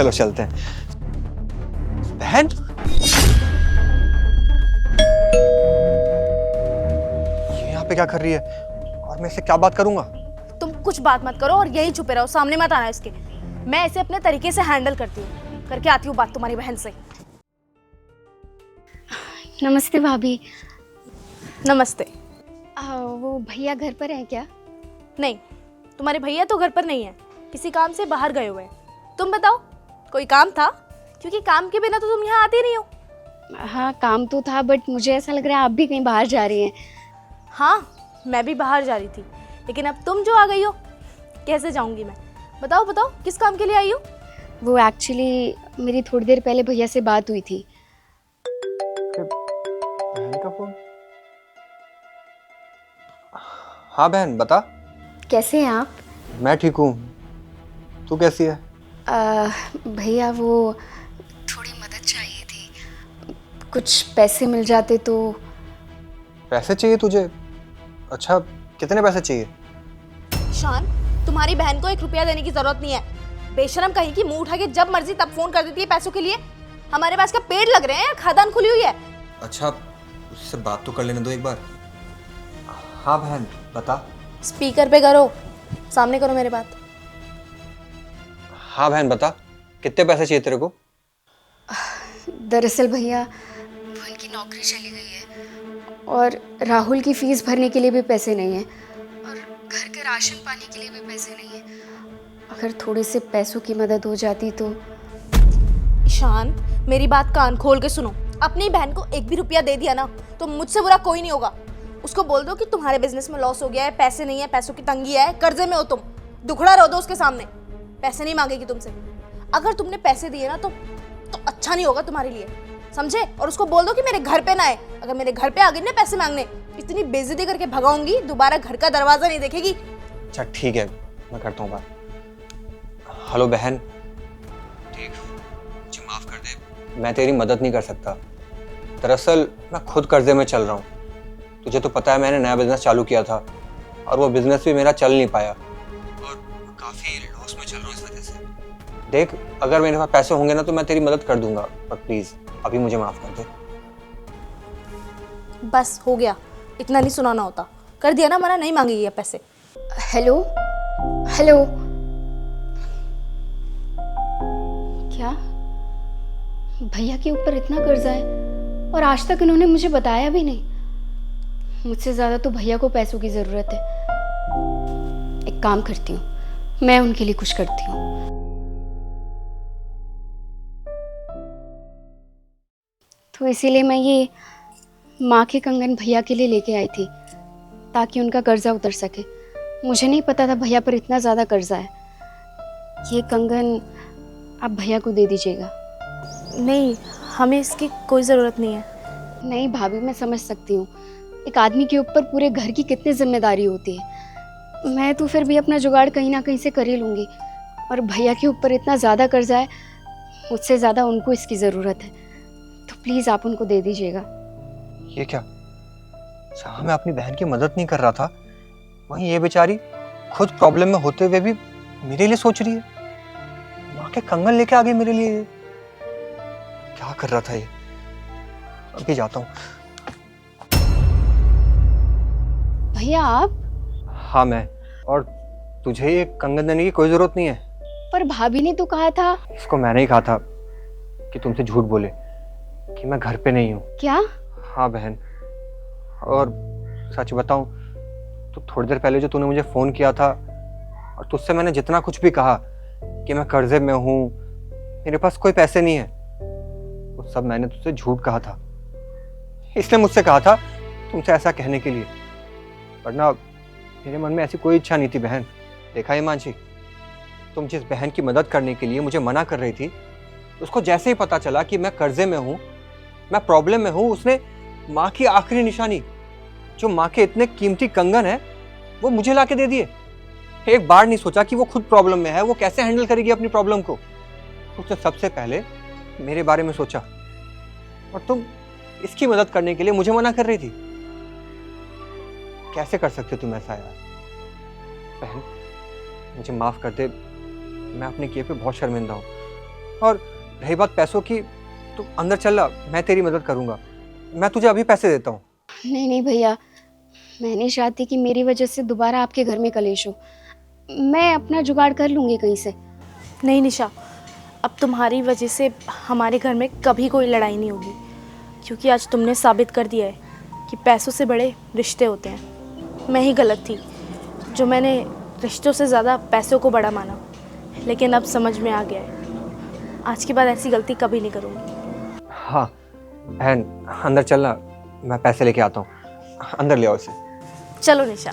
चलो चलते हैं। बहन, ये यहाँ पे क्या कर रही है और मैं इससे क्या बात करूंगा? तुम कुछ बात मत करो और यहीं छुपे रहो, सामने मत आना इसके। मैं इसे अपने तरीके से हैंडल करती हूँ, करके आती हूँ बात तुम्हारी बहन से। नमस्ते भाभी। नमस्ते। वो भैया घर पर हैं क्या? नहीं, तुम्हारे भैया तो घर पर नहीं है, किसी काम से बाहर गए हुए हैं। तुम बताओ, कोई काम था? क्योंकि काम के बिना तो तुम यहाँ आती नहीं हो। हाँ काम तो था, बट मुझे ऐसा लग रहा है आप भी कहीं बाहर जा रही हैं। हाँ, मैं भी बाहर जा रही थी, लेकिन अब तुम जो आ गई हो, कैसे जाऊंगी मैं? बताओ बताओ, किस काम के लिए आई हो? वो एक्चुअली मेरी थोड़ी देर पहले भैया से बात हुई थी। बहन का फोन? हाँ बहन, बता। कैसे हैं आप? मैं ठीक हूँ, तू कैसी है? भैया वो थोड़ी मदद चाहिए थी, कुछ पैसे मिल जाते तो। पैसे चाहिए तुझे? अच्छा, कितने पैसे चाहिए? शान, तुम्हारी बहन को 1 रुपया देने की जरूरत नहीं है। बेशरम कहीं की, मुंह उठा के जब मर्जी तब फोन कर देती है पैसों के लिए। हमारे पास क्या पेड़ लग रहे हैं या खदान खुली हुई है? अच्छा, उससे बात तो कर लेने दो एक बार। हाँ बहन, बता। स्पीकर पे करो, सामने करो मेरे बात। हाँ बहन, बता, कितने पैसे चाहिए तेरे को? दरअसल भैया वो उनकी नौकरी चली गई है और राहुल की फीस भरने के लिए भी पैसे नहीं हैं और घर के राशन पानी के लिए भी पैसे नहीं हैं। अगर थोड़े से पैसों की मदद हो जाती तो। ईशान, मेरी बात कान खोल के सुनो। अपनी बहन को 1 भी रुपया दे दिया ना तो मुझसे बुरा कोई नहीं होगा। उसको बोल दो कि तुम्हारे बिजनेस में लॉस हो गया है, पैसे नहीं है, पैसों की तंगी है, कर्जे में हो तुम। दुखड़ा रो दो उसके सामने, पैसे नहीं मांगेगी तुमसे। अगर तुमने पैसे दिए ना तो अच्छा नहीं होगा तुम्हारे लिए, समझे? और उसको बोल दो कि मेरे घर पे ना आए। अगर मेरे घर पे आ गई ना पैसे मांगने, इतनी बेइज्जती करके भगाऊंगी, दोबारा घर का दरवाजा नहीं देखेगी। अच्छा ठीक है, मैं करता हूँ बात। हेलो बहन, देख, मुझे माफ कर दे, मैं तेरी मदद नहीं कर सकता। दरअसल मैं खुद कर्जे में चल रहा हूँ। तुझे तो पता है मैंने नया बिजनेस चालू किया था और वो बिजनेस भी मेरा चल नहीं पाया और काफ़ी लॉस में चल रहा हूँ इस वजह से। देख, अगर मेरे पास पैसे होंगे ना तो मैं तेरी मदद कर दूंगा, पर प्लीज़ अभी मुझे माफ़ कर दे। बस हो गया, इतना नहीं सुनाना होता। कर दिया ना मना, नहीं मांगेगी अब पैसे। हेलो हेलो, क्या भैया के ऊपर इतना कर्जा है और आज तक इन्होंने मुझे बताया भी नहीं? मुझसे ज़्यादा तो भैया को पैसों की ज़रूरत है। एक काम करती हूँ, मैं उनके लिए कुछ करती हूँ। तो इसीलिए मैं ये माँ के कंगन भैया के लिए लेके आई थी ताकि उनका कर्जा उतर सके। मुझे नहीं पता था भैया पर इतना ज़्यादा कर्जा है। ये कंगन आप भैया को दे दीजिएगा। नहीं, हमें इसकी कोई ज़रूरत नहीं है। नहीं भाभी, मैं समझ सकती हूँ, एक आदमी के ऊपर पूरे घर की कितनी जिम्मेदारी होती है। मैं तो फिर भी अपना जुगाड़ कहीं ना कहीं से कर ही लूँगी। और भैया के ऊपर इतना ज़्यादा कर्जा है, मुझसे ज़्यादा उनको इसकी ज़रूरत है। तो प्लीज़ आप उनको दे दीजिएगा। ये क्या? जहाँ मैं अपनी बहन की मदद नहीं कर रहा था, वहीं ये बेचारी खुद प्रॉब्लम में होते हुए भी मेरे लिए सोच रही है। माँ के कंगन लेके आ गई मेरे लिए। क्या कर रहा था ये? अभी जाता हूँ। भैया आप? हाँ मैं। और तुझे ये कंगन देने की कोई जरूरत नहीं है। पर भाभी ने तो कहा था। इसको मैंने ही कहा था कि तुमसे झूठ बोले कि मैं घर पे नहीं हूँ। क्या? हाँ बहन, और सच बताऊं तो थोड़ी देर पहले जो तूने मुझे फ़ोन किया था और तुझसे मैंने जितना कुछ भी कहा कि मैं कर्जे में हूँ, मेरे पास कोई पैसे नहीं है, वो सब मैंने तुझसे झूठ कहा था। इसने मुझसे कहा था तुमसे ऐसा कहने के लिए, वरना मेरे मन में ऐसी कोई इच्छा नहीं थी बहन। देखा हिमांशी, तुम जिस बहन की मदद करने के लिए मुझे मना कर रही थी, उसको जैसे ही पता चला कि मैं कर्जे में हूँ, मैं प्रॉब्लम में हूँ, उसने माँ की आखिरी निशानी, जो माँ के इतने कीमती कंगन है, वो मुझे लाके दे दिए। एक बार नहीं सोचा कि वो खुद प्रॉब्लम में है, वो कैसे हैंडल करेगी अपनी प्रॉब्लम को। उसने सबसे पहले मेरे बारे में सोचा और तुम इसकी मदद करने के लिए मुझे मना कर रही थी। कैसे कर सकते तुम ऐसा यार? बहन, मुझे माफ कर दे, मैं अपने किए पे बहुत शर्मिंदा हूँ। और रही बात पैसों की, तो अंदर चल ला, मैं तेरी मदद करूँगा। मैं तुझे अभी पैसे देता हूँ। नहीं नहीं भैया, मैं नहीं चाहती कि मेरी वजह से दोबारा आपके घर में कलेश हो। मैं अपना जुगाड़ कर लूँगी कहीं से। नहीं निशा, अब तुम्हारी वजह से हमारे घर में कभी कोई लड़ाई नहीं होगी, क्योंकि आज तुमने साबित कर दिया है कि पैसों से बड़े रिश्ते होते हैं। मैं ही गलत थी जो मैंने रिश्तों से ज़्यादा पैसों को बड़ा माना, लेकिन अब समझ में आ गया है, आज के बाद ऐसी गलती कभी नहीं करूँगी। हाँ बहन, अंदर चलना, मैं पैसे लेके आता हूँ। अंदर ले आओ इसे। चलो निशा।